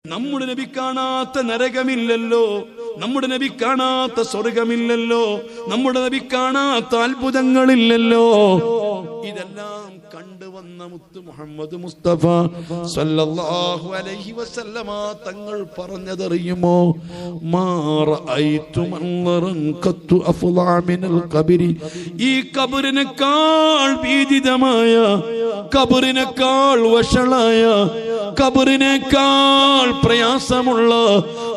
നമ്മുടെ നബി കാണാത്ത നരകമില്ലല്ലോ, നമ്മുടെ നബി കാണാത്ത സ്വർഗമില്ലല്ലോ, നമ്മുടെ നബി കാണാത്ത അത്ഭുതങ്ങളില്ലല്ലോ. ഇതെല്ലാം കണ്ടുവന്ന മുത്ത് മുഹമ്മദ് മുസ്തഫ സല്ലല്ലാഹു അലൈഹി വസല്ലമ തങ്ങൾ പറഞ്ഞതറിയുമോ? മാ റഅയ്തു മൻളറൻ ഖത്തു അഫ്ളഅ മിനൽ ഖബരി. ഈ ഖബറിനേക്കാൾ ഭീതിതമായ, ഖബറിനേക്കാൾ വഷളായ, ഖബറിനേക്കാൾ പ്രയാസമുള്ള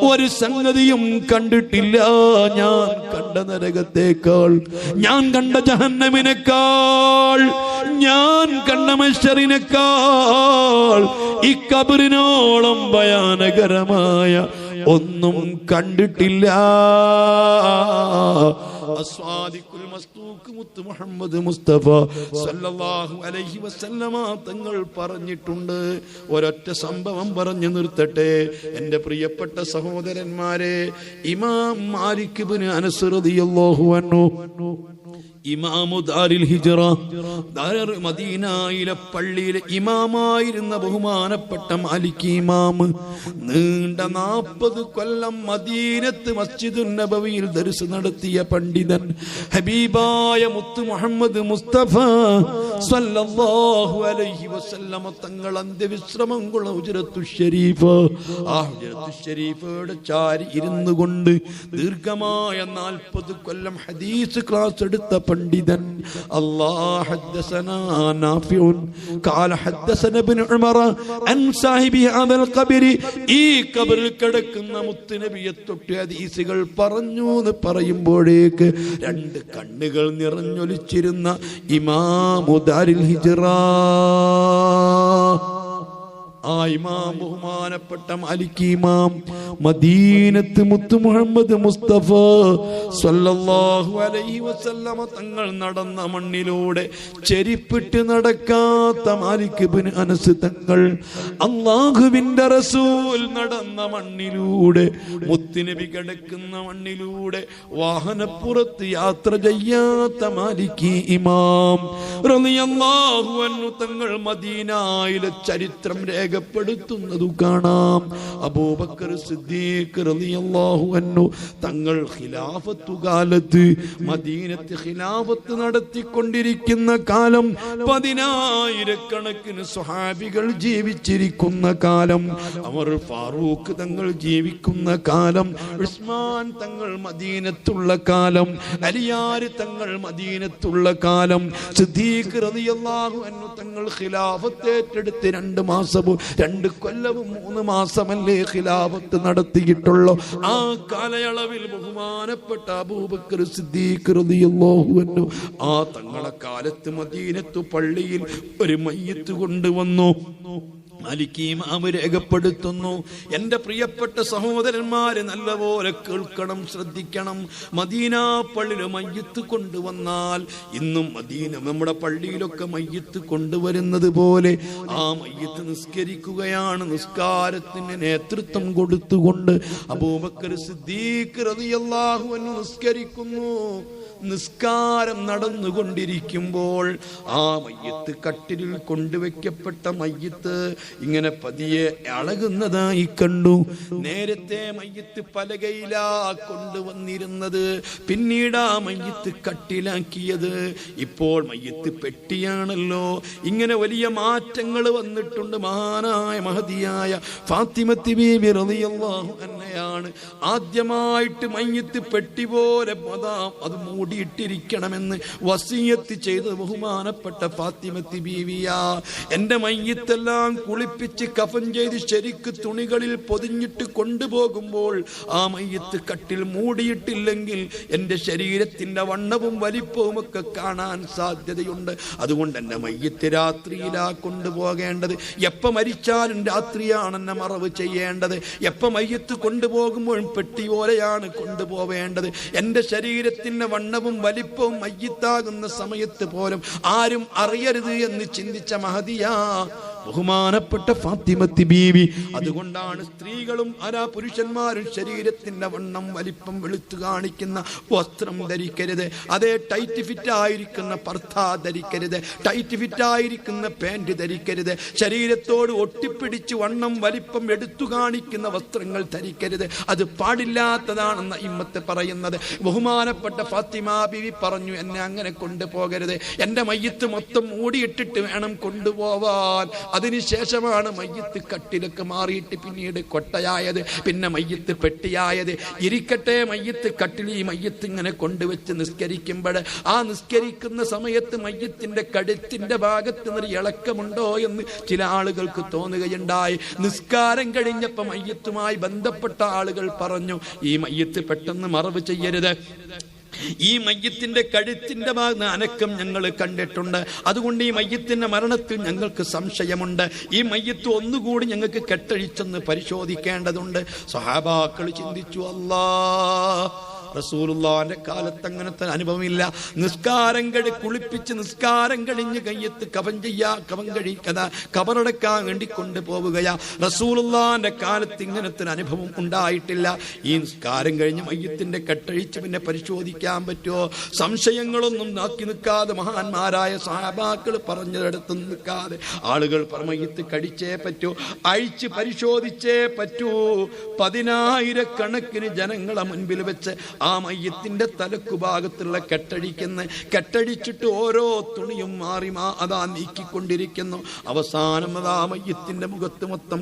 ഒരു സംഗതിയും കണ്ടിട്ടില്ല. ഞാൻ കണ്ട നരകത്തേക്കാൾ, ഞാൻ കണ്ട ജഹന്നമിനേക്കാൾ, ഞാൻ കണ്ട മഹ്ശറിനേക്കാൾ ഈ ഖബറിനോളം ഭയാനകരമായ ഒന്നും കണ്ടിട്ടില്ല. അസ്വാദിഖുൽ മസ്തൂഖ് മുത്ത് മുഹമ്മദ് മുസ്തഫ സല്ലല്ലാഹു അലൈഹി വസല്ലമ തങ്ങൾ പറഞ്ഞിട്ടുണ്ട്. ഒരൊറ്റ സംഭവം പറഞ്ഞു നിർത്തട്ടെ എൻ്റെ പ്രിയപ്പെട്ട സഹോദരന്മാരെ. ഇമാം മാലിക് ഇബ്നു അനസ് റളിയല്ലാഹു അൻഹു, ഇമാമു ദാരിൽ ഹിജ്റ, മദീനയിലെ പള്ളിയിലെ ഇമാമായിരുന്ന ബഹുമാനപ്പെട്ട മാലിക് ഇമാം, നീണ്ട 40 കൊല്ലം മദീനത്ത് മസ്ജിദുൻ നബവിയിൽ ദർസ് നടത്തിയ പണ്ഡിതൻ, ഹബീബായ മുത്ത് മുഹമ്മദ് മുസ്തഫ സല്ലല്ലാഹു അലൈഹി വസല്ലമ തങ്ങൾ അന്ത്യവിശ്രമം കൊള്ള ഹുജ്റത്തു ഷരീഫ്, ആ ഹുജ്റത്തു ഷരീഫയുടെ ചാരി ഇരുന്നു കൊണ്ട് ദീർഘമായ 40 കൊല്ലം ഹദീസ് ക്ലാസ് എടുത്ത പണ്ഡിതൻ. അല്ലാഹ് ഹദ്ദസനാ നാഫിഉൻ ഖാല ഹദ്ദസന ഇബ്നു ഉമർ അൻ സാഹിബി ഹദൽ ഖബരി. ഈ ഖബറിൽ കിടക്കുന്ന മുത്ത് നബിയെ തൊട്ട് ഹദീസുകൾ പറഞ്ഞു എന്ന് പറയുമ്പോഴേക്ക് 2 കണ്ണുകൾ നിറഞ്ഞൊലിച്ചിരുന്ന ഇമാമു ദാരിൽ ഹിജ്റ, ആ ഇമാം ബഹുമാനപ്പെട്ട മാലിക് ഇമാം മദീനത്ത് മുത്ത് മുഹമ്മദ് മുസ്തഫ സല്ലല്ലാഹു അലൈഹി വസല്ലമ തങ്ങൾ നടന്ന മണ്ണിലൂടെ ചെരിപ്പിട്ട് നടക്കാത്ത മാലിക് ഇബ്നു അനസ് തങ്ങൾ, അല്ലാഹുവിന്റെ റസൂൽ നടന്ന മണ്ണിലൂടെ, മുത്തുനബി കിടക്കുന്ന മണ്ണിലൂടെ വാഹനപ്പുറത്ത് യാത്ര ചെയ്യാത്ത മാലിക് ഇമാം റളിയല്ലാഹു അൻഹു തങ്ങൾ മദീനയിലെ ചരിത്രം രേഖപ്പെടുത്തുന്നതു കാണാം. അബൂബക്കർ സിദ്ദീഖ് റളിയല്ലാഹു അൻഹു തങ്ങൾ ഖിലാഫത്തു കാലത്ത്, മദീനത്ത് ഖിലാഫത്ത് നടത്തിക്കൊണ്ടിരിക്കുന്ന കാലം, 10,000 സ്വഹാബികൾ ജീവിച്ചിരിക്കുന്ന കാലം, അവർ ഫാറൂഖ് തങ്ങൾ ജീവിക്കുന്ന കാലം, ഉസ്മാൻ തങ്ങൾ മദീനത്തുള്ള കാലം, അലിയാർ തങ്ങൾ മദീനത്തുള്ള കാലം, സിദ്ദീഖ് റളിയല്ലാഹു അൻഹു തങ്ങൾ ഖിലാഫത്ത് ഏറ്റെടുത്ത് 2 മാസവും 2 കൊല്ലവും 3 മാസമല്ലേ ഖിലാഫത്ത് നടത്തിയിട്ടുള്ളൂ. ആ കാലയളവിൽ ബഹുമാനപ്പെട്ട അബൂബക്കർ സിദ്ദീഖ് റളിയല്ലാഹു അൻഹു ആ തങ്ങളെ കാലത്ത് മദീനത്തു പള്ളിയിൽ ഒരു മയ്യിത്ത് കൊണ്ടുവന്നു. മാലിക് ഇമാം രേഖപ്പെടുത്തുന്നു. എൻ്റെ പ്രിയപ്പെട്ട സഹോദരന്മാരെ, നല്ലപോലെ കേൾക്കണം, ശ്രദ്ധിക്കണം. മദീന പള്ളിയിൽ മയ്യിത്ത് കൊണ്ടുവന്നാൽ, ഇന്നും മദീന നമ്മുടെ പള്ളിയിലൊക്കെ മയ്യിത്ത് കൊണ്ടുവരുന്നത് പോലെ ആ മയ്യിത്ത് നിസ്കരിക്കുകയാണ്. നിസ്കാരത്തിന് നേതൃത്വം കൊടുത്തുകൊണ്ട് അബൂബക്കർ സിദ്ദീഖ് റളിയല്ലാഹു അൻഹു നിസ്കരിക്കുന്നു. നിസ്കാരം നടന്നുകൊണ്ടിരിക്കുമ്പോൾ ആ മയ്യിത്ത്, കട്ടിലിൽ കൊണ്ടുവയ്ക്കപ്പെട്ട മയ്യിത്ത് ഇങ്ങനെ പതിയെ അളകുന്നതായി കണ്ടു. നേരത്തെ മയ്യിത്ത് പലകയിലാ കൊണ്ടുവന്നിരുന്നത്, പിന്നീട് ആ മയ്യിത്ത് കട്ടിലാക്കിയത്, ഇപ്പോൾ മയ്യിത്ത് പെട്ടിയാണല്ലോ. ഇങ്ങനെ വലിയ മാറ്റങ്ങൾ വന്നിട്ടുണ്ട്. മഹാനായ മഹദിയായ ഫാത്തിമത്ത് ബീവി റളിയല്ലാഹു അൻഹയാണ് ആദ്യമായിട്ട് മയ്യിത്ത് പെട്ടി പോലെ അത് മൂടിയിട്ടിരിക്കണമെന്ന് വസിയത്ത് ചെയ്ത് ബഹുമാനപ്പെട്ട ഫാത്തിമത്ത് ബീവിയാ. എൻ്റെ മയ്യിത്തെല്ലാം കുളിപ്പിച്ച് കഫൻ ചെയ്ത് ശരിക്ക് തുണികളിൽ പൊതിഞ്ഞിട്ട് കൊണ്ടുപോകുമ്പോൾ ആ മയ്യിത്ത് കട്ടിൽ മൂടിയിട്ടില്ലെങ്കിൽ എൻ്റെ ശരീരത്തിൻ്റെ വണ്ണവും വലിപ്പവും ഒക്കെ കാണാൻ സാധ്യതയുണ്ട്. അതുകൊണ്ട് എൻ്റെ മയ്യിത്ത് രാത്രിയിലാ കൊണ്ടുപോകേണ്ടത്. എപ്പോൾ മരിച്ചാലും രാത്രിയാണ് എന്നെ മറവ് ചെയ്യേണ്ടത്. എപ്പോൾ മയ്യിത്ത് കൊണ്ടുപോകുമ്പോഴും പെട്ടി പോലെയാണ് കൊണ്ടുപോവേണ്ടത്. എൻ്റെ ശരീരത്തിൻ്റെ വണ്ണവും വലിപ്പവും മയ്യിത്താകുന്ന സമയത്ത് പോലും ആരും അറിയരുത് എന്ന് ചിന്തിച്ച മഹദിയാ ബഹുമാനപ്പെട്ട ഫാത്തിമത്തി ബീവി. അതുകൊണ്ടാണ് സ്ത്രീകളും പുരുഷന്മാരും ശരീരത്തിന്റെ വണ്ണം വലിപ്പം വെളുത്തു കാണിക്കുന്ന വസ്ത്രം ധരിക്കരുത്. അതേ ടൈറ്റ് ഫിറ്റ് ആയിരിക്കുന്ന പർദ്ദ ധരിക്കരുത്. ടൈറ്റ് ഫിറ്റ് ആയിരിക്കുന്ന പാന്റ് ധരിക്കരുത്. ശരീരത്തോട് ഒട്ടിപ്പിടിച്ച് വണ്ണം വലിപ്പം എടുത്തു കാണിക്കുന്ന വസ്ത്രങ്ങൾ ധരിക്കരുത്. അത് പാടില്ലാത്തതാണെന്ന് ഇമ്മത്ത് പറയുന്നത്. ബഹുമാനപ്പെട്ട ഫാത്തിമ ബീവി പറഞ്ഞു, എന്നെ അങ്ങനെ കൊണ്ടുപോകരുത്. എന്റെ മയ്യത്ത് മൊത്തം മൂടിയിട്ടിട്ട് വേണം കൊണ്ടുപോവാൻ. അതിനുശേഷമാണ് മയ്യത്ത് കട്ടിലൊക്കെ മാറിയിട്ട് പിന്നീട് കൊട്ടയായത്, പിന്നെ മയ്യത്ത് പെട്ടിയായത്. ഇരിക്കട്ടെ, മയ്യത്ത് കട്ടിൽ ഈ മയ്യത്ത് ഇങ്ങനെ കൊണ്ടുവച്ച് നിസ്കരിക്കുമ്പോൾ ആ നിസ്കരിക്കുന്ന സമയത്ത് മയ്യത്തിന്റെ കഴുത്തിന്റെ ഭാഗത്ത് നിന്ന് ഇളക്കമുണ്ടോ എന്ന് ചില ആളുകൾക്ക് തോന്നുകയുണ്ടായി. നിസ്കാരം കഴിഞ്ഞപ്പോൾ മയ്യത്തുമായി ബന്ധപ്പെട്ട ആളുകൾ പറഞ്ഞു, ഈ മയ്യത്ത് പെട്ടെന്ന് മറവ് ചെയ്യരുത്. ഈ മയ്യത്തിന്റെ കഴുത്തിന്റെ ഭാഗത്ത് അനക്കം ഞങ്ങൾ കണ്ടിട്ടുണ്ട്. അതുകൊണ്ട് ഈ മയ്യത്തിന്റെ മരണത്തിൽ ഞങ്ങൾക്ക് സംശയമുണ്ട്. ഈ മയ്യത്ത് ഒന്നുകൂടി ഞങ്ങൾക്ക് കെട്ടഴിച്ചെന്ന് പരിശോധിക്കേണ്ടതുണ്ട്. സ്വഹാബാക്കൾ ചിന്തിച്ചു, അല്ലാഹ്, റസൂലുള്ളാഹിന്റെ കാലത്ത് അങ്ങനത്തെ അനുഭവമില്ല. നിസ്കാരം കുളിപ്പിച്ച് നിസ്കാരം കഴിഞ്ഞ് കയ്യത്ത് കബറടക്കാൻ വേണ്ടി കൊണ്ടുപോവുകയാ. റസൂലുള്ളാഹിന്റെ കാലത്ത് ഇങ്ങനത്തെ അനുഭവം ഉണ്ടായിട്ടില്ല. ഈ നിസ്കാരം കഴിഞ്ഞ് മയ്യത്തിന്റെ കെട്ടഴിച്ച് പിന്നെ പരിശോധിക്കാൻ പറ്റുമോ? സംശയങ്ങളൊന്നും നോക്കി നിൽക്കാതെ മഹാന്മാരായ സഹാബാക്കൾ പറഞ്ഞതെടുത്ത് നിൽക്കാതെ ആളുകൾ മയ്യത്ത് കടിച്ചേ പറ്റൂ, അഴിച്ച് പരിശോധിച്ചേ പറ്റൂ. 10,000 ജനങ്ങളെ മുൻപിൽ വെച്ച് ആ മയ്യത്തിന്റെ തലക്കുഭാഗത്തുള്ള കെട്ടഴിച്ചിട്ട് ഓരോ തുണിയും മാറി അതാ നീക്കിക്കൊണ്ടിരിക്കുന്നു. അവസാനം അതാ മയ്യത്തിന്റെ മുഖത്ത് മൊത്തം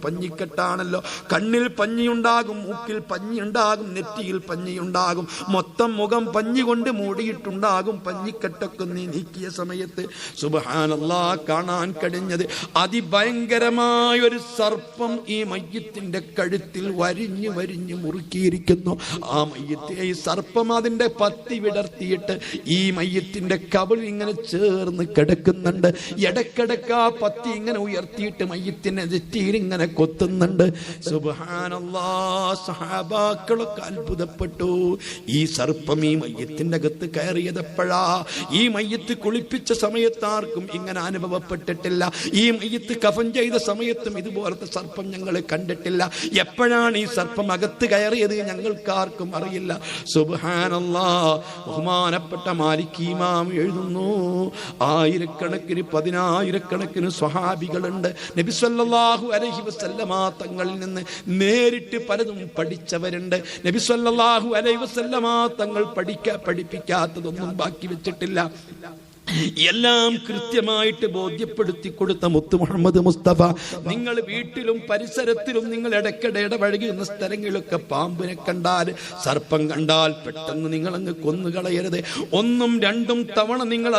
പഞ്ഞിക്കെട്ടാണല്ലോ. കണ്ണിൽ പഞ്ഞിയുണ്ടാകും, മൂക്കിൽ പഞ്ഞിയുണ്ടാകും, നെറ്റിയിൽ പഞ്ഞിയുണ്ടാകും, മൊത്തം മുഖം പഞ്ഞി കൊണ്ട് മൂടിയിട്ടുണ്ടാകും. പഞ്ഞിക്കെട്ടൊക്കെ നീക്കിയ സമയത്ത് സുബ്ഹാനല്ലാഹ് കാണാൻ കഴിഞ്ഞത് അതിഭയങ്കരമായ ഒരു സർപ്പം ഈ മയ്യത്തിന്റെ കഴുത്തിൽ വരിഞ്ഞു മുറുക്കിയിരിക്കുന്നു. ആ മയ്യത്ത് ഈ സർപ്പം അതിന്റെ പത്തി വിടർത്തിയിട്ട് ഈ മയ്യത്തിന്റെ കവിൾ ഇങ്ങനെ ചേർന്ന് കിടക്കുന്നുണ്ട്. ഇടക്കിടക്ക് ആ പത്തി ഇങ്ങനെ ഉയർത്തിയിട്ട് മയ്യത്തിന്റെ നെറ്റിയിൽ ഇങ്ങനെ കൊത്തുന്നുണ്ട്. സുബ്ഹാനല്ലാഹ്, സഹാബാക്കളൊക്കെ അത്ഭുതപ്പെട്ടു. ഈ സർപ്പം ഈ മയ്യത്തിന്റെ അകത്ത് കയറിയതെപ്പോഴാ? ഈ മയ്യത്ത് കുളിപ്പിച്ച സമയത്ത് ആർക്കും ഇങ്ങനെ അനുഭവപ്പെട്ടിട്ടില്ല. ഈ മയ്യത്ത് കഫൻ ചെയ്ത സമയത്തും ഇതുപോലത്തെ സർപ്പം ഞങ്ങൾ കണ്ടിട്ടില്ല. എപ്പോഴാണ് ഈ സർപ്പം അകത്ത് കയറിയത് ഞങ്ങൾക്കാർക്കും അറിയില്ല. സുബ്ഹാനല്ലാഹ്. ബഹുമാനപ്പെട്ട മാലിക് ഇമാം എഴുതുന്നു, 10,000 സ്വഹാബികളുണ്ട്. നബി സല്ലല്ലാഹു അലൈഹി വസല്ലമ തങ്ങളിൽ നിന്ന് നേരിട്ട് പലതും പഠിച്ചവരുണ്ട്. നബി സല്ലല്ലാഹു അലൈഹി വസല്ലമ തങ്ങൾ പഠിപ്പിക്കാത്തതൊന്നും ബാക്കി വെച്ചിട്ടില്ല. എല്ലാം കൃത്യമായിട്ട് ബോധ്യപ്പെടുത്തി കൊടുത്ത മുത്ത് മുഹമ്മദ് മുസ്തഫ, നിങ്ങൾ വീട്ടിലും പരിസരത്തിലും നിങ്ങൾ ഇടയ്ക്കിടെ ഇടപഴകുന്ന സ്ഥലങ്ങളിലൊക്കെ പാമ്പിനെ കണ്ടാൽ, സർപ്പം കണ്ടാൽ പെട്ടെന്ന് നിങ്ങളങ്ങ് കൊന്നുകളയരുത്. 1ഉം 2ഉം തവണ നിങ്ങൾ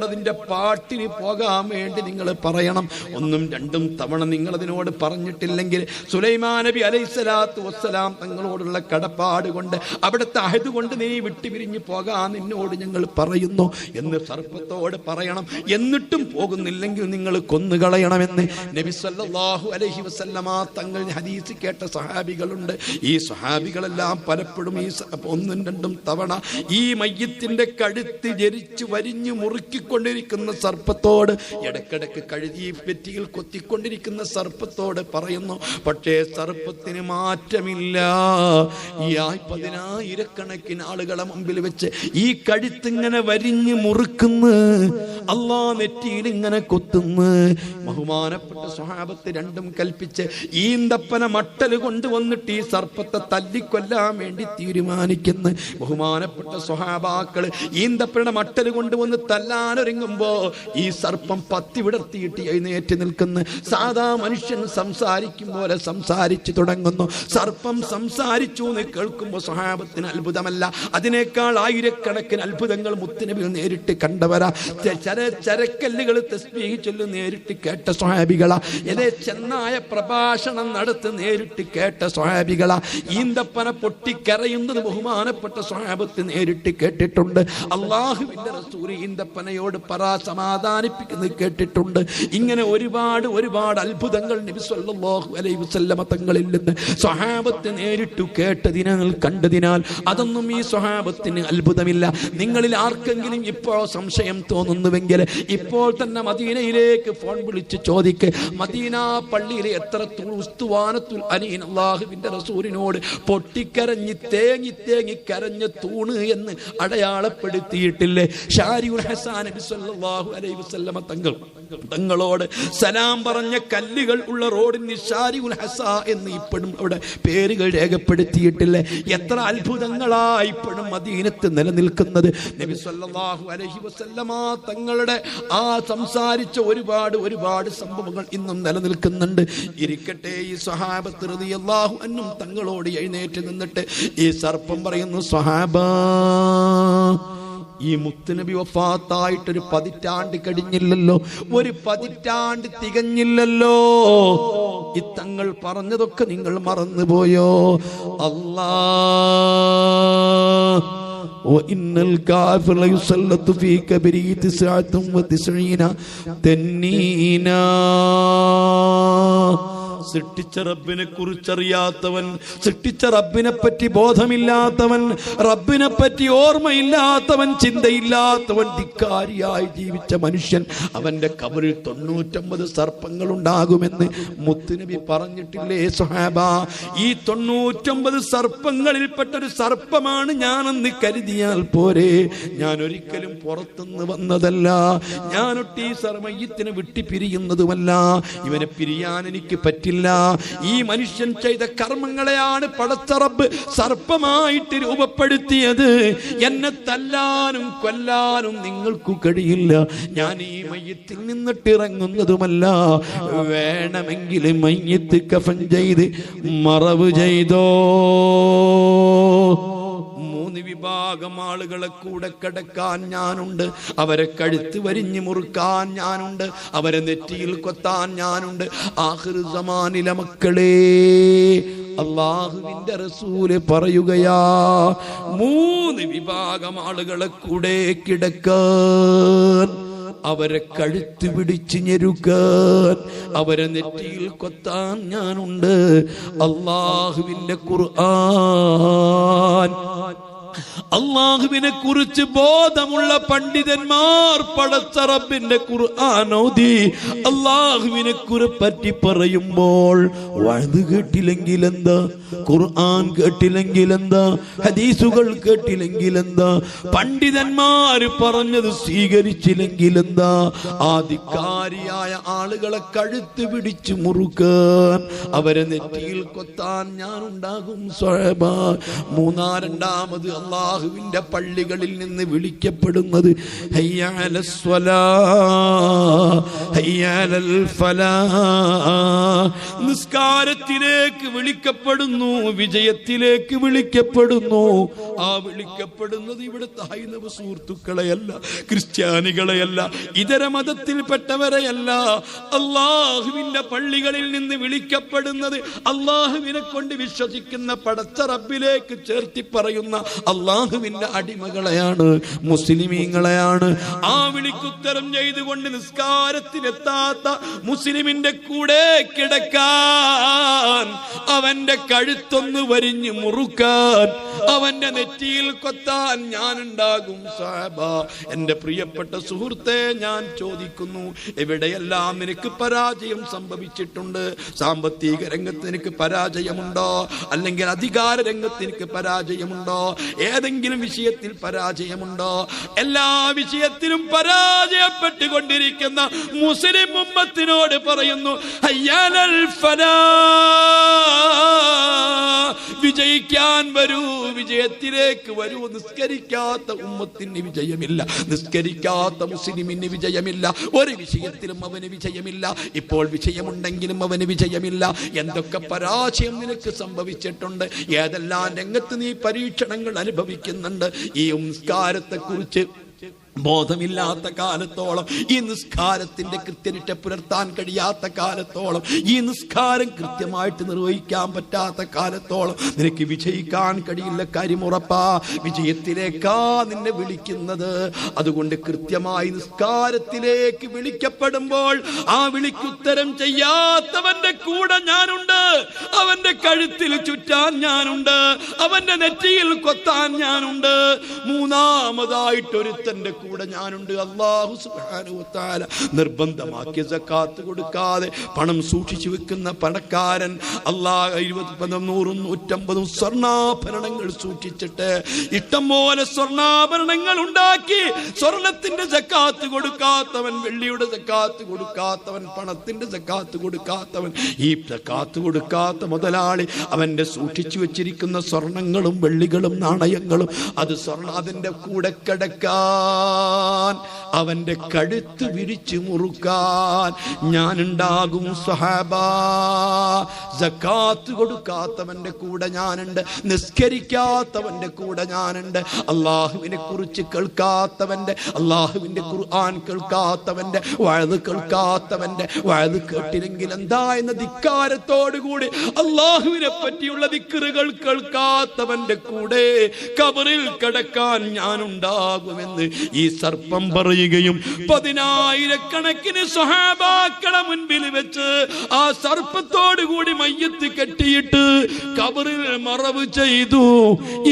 അതിന്റെ പാട്ടിന് പോകാൻ വേണ്ടി നിങ്ങൾ പറയണം. 1ഉം 2ഉം തവണ നിങ്ങൾ അതിനോട് പറഞ്ഞിട്ടില്ലെങ്കിൽ സുലൈമാൻ നബി അലൈഹിസ്സലാത്തു വസ്സലാം തങ്ങളോടുള്ള കടപ്പാട് കൊണ്ട്, അവിടുത്തെ അഹദ് കൊണ്ട് നീ വിട്ടുപിരിഞ്ഞു പോകാൻ നിന്നോട് ഞങ്ങൾ പറയുന്നു എന്ന് സർപ്പത്തോട് പറയണം. എന്നിട്ടും പോകുന്നില്ലെങ്കിൽ നിങ്ങൾ കൊന്നുകളയണമെന്ന് നബി സല്ലല്ലാഹു അലൈഹി വസല്ലമ തങ്ങൾ ഹദീസ് കേട്ട സഹാബികളുണ്ട്. ഈ സഹാബികളെല്ലാം പലപ്പോഴും ഈ 1ഉം 2ഉം തവണ ഈ മയ്യത്തിന്റെ കഴുത്ത് ജരിച്ചു വരിഞ്ഞു മുറുക്കിക്കൊണ്ടിരിക്കുന്ന സർപ്പത്തോട്, ഇടക്കിടക്ക് കഴുതി പെറ്റിയിൽ കൊത്തിക്കൊണ്ടിരിക്കുന്ന സർപ്പത്തോട് പറയുന്നു. പക്ഷേ സർപ്പത്തിന് മാറ്റമില്ല. ഈ 10,000 ആളുകളെ മുമ്പിൽ വെച്ച് ഈ കഴുത്തിങ്ങനെ വരിഞ്ഞു മുറുക്കുന്നു, അല്ലാഹ് നെറ്റിയിൽ ഇങ്ങനെ കൊത്തുന്നു. ബഹുമാനപ്പെട്ട സ്വഹാബത്ത് രണ്ടും കൽപ്പിച്ച് ഈന്തപ്പന മട്ടൽ കൊണ്ടുവന്നിട്ട് ഈ സർപ്പത്തെ തല്ലിക്കൊല്ലാൻ വേണ്ടി തീരുമാനിക്കുന്നു. ബഹുമാനപ്പെട്ട സ്വഹാബാക്കള് ഈന്തപ്പനയുടെ മട്ടൽ കൊണ്ടുവന്ന് തല്ലാനൊരുങ്ങുമ്പോ ഈ സർപ്പം പത്തി വിടർത്തിയിട്ട് എഴുന്നേറ്റ് നിൽക്കുന്നു. സാധാ മനുഷ്യൻ സംസാരിക്കും പോലെ സംസാരിച്ചു തുടങ്ങുന്നു. സർപ്പം സംസാരിച്ചു എന്ന് കേൾക്കുമ്പോൾ സ്വഹാബത്തിന് അത്ഭുതമല്ല, അതിനേക്കാൾ 1000 അത്ഭുതങ്ങൾ മുത്തുനബി നേരിട്ട് കണ്ടവരാ. ചരക്കല്ലുകൾ തസ്ബീഹ് ചൊല്ലി നേരിട്ട് കേട്ട സ്വഹാബികളാ. ചെന്നായ പ്രഭാഷണം നടത്തി നേരിട്ട് കേട്ട സ്വഹാബികളാ. ഈന്തപ്പന പൊട്ടിക്കരയുന്നത് ബഹുമാനപ്പെട്ട സ്വഹാബത്ത് നേരിട്ട് കേട്ടിട്ടുണ്ട്. അല്ലാഹുവിന്റെ റസൂൽ ഈന്തപ്പനയോട് സമാധാനിപ്പിക്കുന്നത് കേട്ടിട്ടുണ്ട്. ഇങ്ങനെ ഒരുപാട് അത്ഭുതങ്ങൾ നബി സല്ലല്ലാഹു അലൈഹി വസല്ലമ തങ്ങളിൽ നിന്ന് സ്വഹാബത്ത് നേരിട്ട് കേട്ടതിനാൽ കണ്ടതിനാൽ അതൊന്നും ഈ സ്വഹാബത്തിന് അത്ഭുതമില്ല. നിങ്ങളിൽ ആർക്കെങ്കിലും ഇപ്പോൾ സംശയം തോന്നുന്നുവെങ്കിൽ ഇപ്പോൾ തന്നെ മദീനയിലേക്ക് ഫോൺ വിളിച്ച് ചോദിക്ക്. മദീന പള്ളിയിലെ എത്ര ഉസ്തുവാനത്തുൽ അനീൻ അല്ലാഹുവിന്റെ റസൂലിനോട് പൊട്ടിക്കരഞ്ഞ് തേങ്ങി കരഞ്ഞ തൂണ് എന്ന് അടയാളപ്പെടുത്തിയിട്ടില്ലേ? ഷാരിഉൽ ഹസാൻ നബി സല്ലല്ലാഹു അലൈഹി വസല്ലമ തങ്ങളോട് സലാം പറഞ്ഞ കല്ലുകൾ ഉള്ള റോഡിന് ഷാരിഉൽ ഹസാ എന്ന് ഇപ്പോഴും അവിടെ പേരുകൾ രേഖപ്പെടുത്തിയിട്ടില്ലേ? എത്ര അത്ഭുതങ്ങളായി ഇപ്പോഴും മദീനത്ത് നിലനിൽക്കുന്നത്. നബി സല്ലല്ലാഹു അലൈഹി വസല്ലമ തങ്ങളുടെ ആ സംസാരിച്ച ഒരുപാട് സംഭവങ്ങൾ ഇന്നും നിലനിൽക്കുന്നുണ്ട്. ഇരിക്കട്ടെ, ഈ സ്വഹാബത്ത് റളിയല്ലാഹു അൻഹും തങ്ങളോട് എഴുന്നേറ്റ് നിന്നിട്ട് ഈ സർപ്പം പറയുന്നു, സ്വഹാബാ, ഈ മുത്തുനബി വഫാത്തായിട്ടൊരു 10 പതിറ്റാണ്ട് കഴിഞ്ഞില്ലല്ലോ, ഒരു 10 പതിറ്റാണ്ട് തികഞ്ഞില്ലല്ലോ, ഈ തങ്ങൾ പറഞ്ഞതൊക്കെ നിങ്ങൾ മറന്നുപോയോ? അല്ലാ وإن الكافر ليسلط في كبره 99 تنينا. സൃഷ്ടിച്ച റബ്ബിനെ കുറിച്ചറിയാത്തവൻ, സൃഷ്ടിച്ച റബ്ബിനെ പറ്റി ബോധമില്ലാത്തവൻ, റബ്ബിനെ പറ്റി ഓർമ്മയില്ലാത്തവൻ, ചിന്തയില്ലാത്തവൻ, ധിക്കാരിയായി ജീവിച്ച മനുഷ്യൻ, അവന്റെ കബറിൽ 99 സർപ്പങ്ങൾ ഉണ്ടാകുമെന്ന് മുത്തുനബി പറഞ്ഞിട്ടില്ലേ സ്വഹാബ? ഈ 99 സർപ്പങ്ങളിൽപ്പെട്ടൊരു സർപ്പമാണ് ഞാനെന്ന് കരുതിയാൽ പോരെ. ഞാൻ ഒരിക്കലും പുറത്തുനിന്ന് വന്നതല്ല, ഞാനൊട്ടി സർമയ്യത്തിനെ വിട്ടി പിരിയുന്നതുമല്ല, ഇവനെ പിരിയാൻ എനിക്ക് പറ്റില്ല. ഈ മനുഷ്യൻ ചെയ്ത കർമ്മങ്ങളെയാണ് പടച്ച റബ്ബ് സർപ്പമായിട്ട് രൂപപ്പെടുത്തിയത്. എന്നെ തല്ലാനും കൊല്ലാനും നിങ്ങൾക്ക് കഴിയില്ല. ഞാൻ ഈ മയ്യത്തിൽ നിന്നിട്ട് ഇറങ്ങുന്നതുമല്ല. വേണമെങ്കിൽ മയ്യത്ത് കഫൻ ചെയ്ത് മറവ് ചെയ്തോ. 3 വിഭാഗം ആളുകളെ കൂടെ കിടക്കാൻ ഞാനുണ്ട്, അവരെ കഴുത്ത് വരിഞ്ഞ് മുറുക്കാൻ ഞാനുണ്ട്, അവരെ നെറ്റിയിൽ കൊത്താൻ ഞാനുണ്ട്. ആഖിർ സമാനിലെ മക്കളെ, അല്ലാഹുവിന്റെ റസൂല് പറയുകയാ, 3 വിഭാഗം ആളുകളെ കൂടെ കിടക്കാൻ, അവരെ കഴുത്ത് പിടിച്ച് ഞെരുക്കാൻ, അവരെ നെറ്റിയിൽ കൊത്താൻ ഞാനുണ്ട്. അല്ലാഹുവിന്റെ ഖുർആൻ, അല്ലാഹുവിനെ കുറിച്ച് ബോധമുള്ള പണ്ഡിതന്മാർ പടച്ച റബ്ബിന്റെ ഖുർആൻ ഓതി അല്ലാഹുവിനെ പറ്റി പറയുമ്പോൾ വഅദ് കേട്ടില്ലെങ്കിൽ എന്താ, ഖുർആൻ കേട്ടില്ലെങ്കിൽ എന്താ, ഹദീസുകൾ കേട്ടില്ലെങ്കിൽ എന്താ, പണ്ഡിതന്മാർ പറഞ്ഞത് സ്വീകരിച്ചില്ലെങ്കിൽ എന്താ? ആധികാരിയായ ആളുകളെ കഴുത്ത് പിടിച്ച് മുറുക്കാൻ, അവരെ നെറ്റിയിൽ കൊത്താൻ ഞാനുണ്ടാകും സ്വഹബ. രണ്ടാമത് അല്ലാഹുവിന്റെ പള്ളികളിൽ നിന്ന് വിളിക്കപ്പെടുന്നത് ഹയ്യ അലസ് സ്വലാ, ഹയ്യ അലൽ ഫലാഹ്, നിസ്കാരത്തിലേക്ക് വിളിക്കപ്പെടുന്നു, വിജയത്തിലേക്ക് വിളിക്കപ്പെടുന്നു. ആ വിളിക്കപ്പെടുന്നത് ഇവിടുത്തെ ഹൈന്ദവ സുഹൃത്തുക്കളെയല്ല, ക്രിസ്ത്യാനികളെയല്ല, ഇതര മതത്തിൽപ്പെട്ടവരെയല്ല. അല്ലാഹുവിന്റെ പള്ളികളിൽ നിന്ന് വിളിക്കപ്പെടുന്നത് അല്ലാഹുവിനെ കൊണ്ട് വിശ്വസിക്കുന്ന പടച്ച റബ്ബിലേക്ക് ചേർത്തി പറയുന്ന അല്ലാഹുവിന്റെ അടിമകളെയാണ്, മുസ്ലിമീങ്ങളെയാണ്. ആ വിളിക്കുത്തരം ചെയ്തുകൊണ്ട് നിസ്കാരത്തിലെത്താത്ത മുസ്ലിമിന്റെ കൂടെ കിടക്കാൻ, അവന്റെ കഴുത്തൊന്ന് വരിഞ്ഞ് മുറുക്കാൻ, അവന്റെ നെറ്റിയിൽ കൊത്താൻ ഞാനുണ്ടാകും സഹബ. എന്റെ പ്രിയപ്പെട്ട സുഹൃത്തെ, ഞാൻ ചോദിക്കുന്നു, എവിടെയെല്ലാം നിനക്ക് പരാജയം സംഭവിച്ചിട്ടുണ്ട്? സാമ്പത്തിക രംഗത്ത് നിനക്ക് പരാജയമുണ്ടോ? അല്ലെങ്കിൽ അധികാര രംഗത്ത് നിനക്ക് പരാജയമുണ്ടോ? ഏതെങ്കിലും വിഷയത്തിൽ പരാജയമുണ്ടോ? എല്ലാ വിഷയത്തിലും പരാജയപ്പെട്ടുകൊണ്ടിരിക്കുന്ന മുസ്ലിം ഉമ്മത്തിനോട് പറയുന്നു, ഹയ്യലൽ ഫലാഹ്, വിജയിക്കാൻ വരൂ, വിജയത്തിലേക്ക് വരൂ. നിസ്കരിക്കാത്ത ഉമ്മത്തിന് വിജയമില്ല, നിസ്കരിക്കാത്ത മുസ്ലിമിന് വിജയമില്ല, ഒരു വിഷയത്തിലും അവന് വിജയമില്ല. ഇപ്പോൾ വിജയമുണ്ടെങ്കിലും അവന് വിജയമില്ല. എന്തൊക്കെ പരാജയം നിനക്ക് സംഭവിച്ചിട്ടുണ്ട്, ഏതെല്ലാം രംഗത്ത് നീ പരീക്ഷണങ്ങൾ അനുഭവിക്കുന്നുണ്ട്. ഈ നിസ്കാരത്തെ കുറിച്ച് ബോധമില്ലാത്ത കാലത്തോളം, ഈ നിസ്കാരത്തിന്റെ കൃത്യനിഷ്ഠ പുലർത്താൻ കഴിയാത്ത കാലത്തോളം, ഈ നിസ്കാരം കൃത്യമായിട്ട് നിർവഹിക്കാൻ പറ്റാത്ത കാലത്തോളം നിനക്ക് വിജയിക്കാൻ കഴിയില്ല. കാര്യം ഉറപ്പാ, വിജയത്തിലേക്കാ നിന്നെ വിളിക്കുന്നത്. അതുകൊണ്ട് കൃത്യമായി നിസ്കാരത്തിലേക്ക് വിളിക്കപ്പെടുമ്പോൾ ആ വിളിക്കുത്തരം ചെയ്യാത്തവന്റെ കൂടെ ഞാനുണ്ട്, അവന്റെ കഴുത്തിൽ ചുറ്റാൻ ഞാനുണ്ട്, അവന്റെ നെറ്റിയിൽ കൊത്താൻ ഞാനുണ്ട്. മൂന്നാമതായിട്ടൊരുത്തന്റെ കൂടെ ഞാനുണ്ട്. അല്ലാഹു സുബ്ഹാനഹു വ തആല നിർബന്ധമാക്കിയ സക്കാത്ത് കൊടുക്കാതെ പണം സൂക്ഷിച്ചു വെക്കുന്ന പണക്കാരൻ അല്ലാഹ് 20 100 150 സ്വർണ്ണാഭരണങ്ങൾ സൂക്ഷിച്ചിട്ട് ഇഷ്ടം പോലെ സ്വർണ്ണാഭരണങ്ങൾ ഉണ്ടാക്കി സ്വർണത്തിന്റെ സക്കാത്ത് കൊടുക്കാത്തവൻ, വെള്ളിയുടെ സക്കാത്ത് കൊടുക്കാത്തവൻ, പണത്തിന്റെ സക്കാത്ത് കൊടുക്കാത്തവൻ, ഈ സക്കാത്ത് കൊടുക്കാത്ത മുതലാളി അവന്റെ സൂക്ഷിച്ചു വെച്ചിരിക്കുന്ന സ്വർണങ്ങളും വെള്ളികളും നാണയങ്ങളും അത് അതിന്റെ കൂടെ കിടക്കാൻ, അവന്റെ കഴുത്ത് വിരിച്ചു മുറുക്കാൻ ഞാനുണ്ടാകും സ്വഹാബാ. സക്കാത്ത് കൊടുക്കാത്തവന്റെ കൂടെ ഞാനുണ്ട്, നിസ്കരിക്കാത്തവന്റെ കൂടെ ഞാനുണ്ട്, അള്ളാഹുവിനെ കുറിച്ച് കേൾക്കാത്തവന്റെ, അള്ളാഹുവിന്റെ ഖുർആൻ കേൾക്കാത്തവന്റെ, വഅദ് കേൾക്കാത്തവന്റെ, വഅദ് കേട്ടില്ലെങ്കിൽ എന്താ എന്ന ധിക്കാരത്തോടുകൂടി അള്ളാഹുവിനെ പറ്റിയുള്ള ദിക്റുകൾ കേൾക്കാത്തവന്റെ കൂടെ ഖബറിൽ കിടക്കാൻ ഞാനുണ്ടാകുമെന്ന് ഈ സർപ്പം പറയുകയും 10,000 സ്വഹാബാക്കളെ മുൻപിൽ വെച്ച് ആ സർപ്പത്തോടു കൂടി മയ്യത്ത് കെട്ടിയിട്ട് ഖബറിൽ മറവ് ചെയ്തു.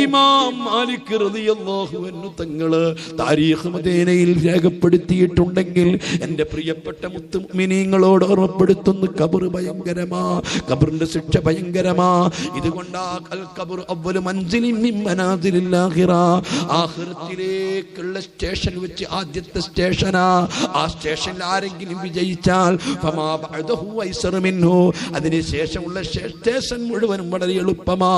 ഇമാം മാലിക് റളിയല്ലാഹു അൻഹു തങ്ങള് താരീഖ് മദീനയിൽ രേഖപ്പെടുത്തിയിട്ടുണ്ടെങ്കിൽ എൻ്റെ പ്രിയപ്പെട്ട മുത്ത് മുഅ്മിനീങ്ങളോട് ഓർമ്മപ്പെടുത്തുന്നു, ഖബർ ഭയങ്കരമാ, ഖബറിന്റെ ശിക്ഷ ഭയങ്കരമാ. ഇതുകൊണ്ടാ അൽ ഖബർ അവ്വലു മൻസിലിൻ മിൻ മനാസിലിൽ ആഖിറ, ആഖിറത്തിലേക്കുള്ള സ്റ്റേഷൻ വെച്ച് ആദ്യത്തെ സ്റ്റേഷനാ. ആ സ്റ്റേഷനിൽ ആരെങ്കിലും വിജയിച്ചാൽ ഫമാ ബഅദഹു ഐസറു മിൻഹു, അതിനുശേഷമുള്ള സ്റ്റേഷൻ മുഴുവനും വളരെ എളുപ്പമാ.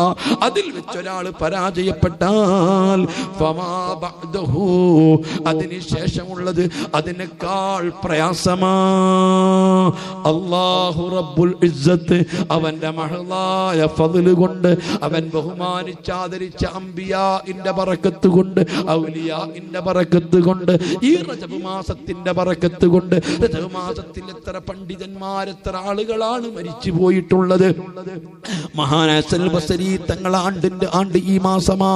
അതിൽ വെച്ചൊരാൾ പരാജയപ്പെട്ടാൽ ഫമാ ബഅദഹു, അതിനുശേഷമുള്ളത് അതിനേക്കാൾ പ്രയാസമാ. അല്ലാഹു റബ്ബുൽ ഇസ്സത്ത് അവന്റെ മഹളായ ഫദ്ല് കൊണ്ട്, അവൻ ബഹുമാനിച്ചാദരിച്ച അംബിയാഇന്റെ ബറക്കത്ത് കൊണ്ട്, ഔലിയാഇന്റെ ബറക്കത്ത് കൊണ്ട്, ഈ റജബ് മാസത്തിന്റെ ബറക്കത്ത് കൊണ്ട്, റജബ് മാസത്തിൽ എത്ര പണ്ഡിതന്മാർ, എത്ര ആളുകളാണ് മരിച്ചു പോയിട്ടുള്ളത്. മഹാനായ ഹസൻ ബസരി തങ്ങൾ ആണ്ടിന്റെ ആണ്ട് ഈ മാസമാ.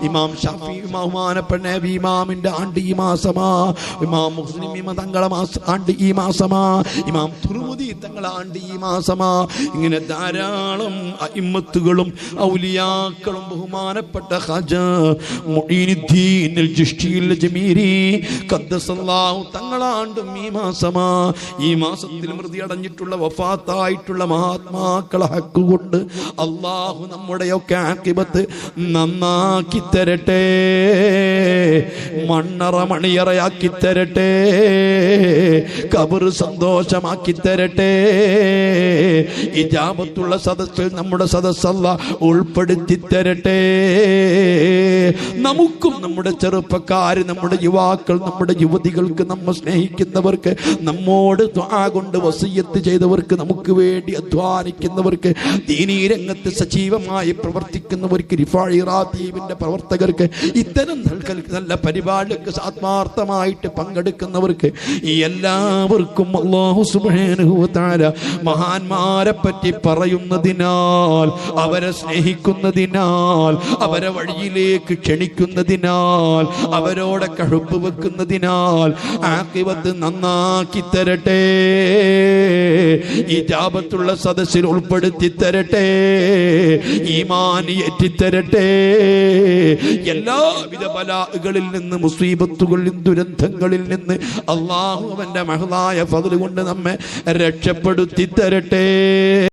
ഇമാം ഷാഫി ബഹുമാനപ്പെട്ട ഇമാമിന്റെ ആണ്ട് ഈ മാസമാ. ഇമാം മുസ്ലിം തങ്ങളെ ആണ്ട് ഈ മാസമാ. ഇമാം തുർമുദി തങ്ങളെ ആണ്ട് ഈ മാസമാ. ഇങ്ങനെ ധാരാളം അഇമ്മത്തുകളും ഔലിയാക്കളും ബഹുമാനപ്പെട്ട ഖാജാ മുഈനുദ്ദീൻ അൽ ജിഷ്തിയിൽ ജമീരി ഖദ്ദസല്ലാഹു തങ്ങളാണ്ടും ഈ മാസമാ. ഈ മാസത്തിൽ മൃതി അടഞ്ഞിട്ടുള്ള വഫാത്തായിട്ടുള്ള മഹാത്മാക്കളെ ഹക്ക് കൊണ്ട് അല്ലാഹു നമ്മുടെയൊക്കെ ആഖിബത്ത് നന്നാക്കി തരട്ടെ, മണ്ണറ മണിയറയാക്കി തരട്ടെ, ഖബർ സന്തോഷമാക്കി തരട്ടെ. ഇജാബത്തുള്ള സദസ്സിൽ നമ്മുടെ സദസ്സ് അല്ലാഹ് ഉൾപ്പെടുത്തി തരട്ടെ. നമുക്കും നമ്മുടെ ചെറുപ്പക്കാര്, നമ്മുടെ യുവാക്കൾ, നമ്മുടെ യുവതികൾക്ക്, നമ്മെ സ്നേഹിക്കുന്നവർക്ക്, നമ്മോട് ദുആ കൊണ്ട് വസിയ്യത്ത് ചെയ്തവർക്ക്, നമുക്ക് വേണ്ടി അധ്വാനിക്കുന്നവർക്ക്, ദീനീ രംഗത്ത് സജീവമായി പ്രവർത്തിക്കുന്നവർക്ക്, റിഫാഇ റാത്തീബിന്റെ പ്രവർത്തകർക്ക്, ഇത്തരം നല്ല പരിപാടികൾക്ക് ആത്മാർത്ഥമായിട്ട് പങ്കെടുക്കുന്നവർക്ക്, ഈ എല്ലാവർക്കും അല്ലാഹു സുബ്ഹാനഹു വ തആല മഹാന്മാരെ പറ്റി പറയുന്നതിനാൽ, അവരെ സ്നേഹിക്കുന്നതിനാൽ, അവരെ വഴിയിലേക്ക് ക്ഷണിക്കുന്നതിനാൽ, അവരോടൊക്കെ ഹുബ്ബ് വെക്കുന്നതിനാൽ ആഖിബത്ത് നന്നാക്കി തരട്ടെ. ഇജാബത്തുള്ള സദസ്സിൽ ഉൾപ്പെടുത്തി തരട്ടെ, ഈമാൻ ഏറ്റിത്തരട്ടെ. എല്ലാവിധ ബലാകളിൽ നിന്ന്, മുസീബത്തുകളിൽ, ദുരന്തങ്ങളിൽ നിന്ന് അല്ലാഹു അവന്റെ മഹളായ ഫദ്ല് കൊണ്ട് നമ്മെ രക്ഷപ്പെടുത്തി തരട്ടെ.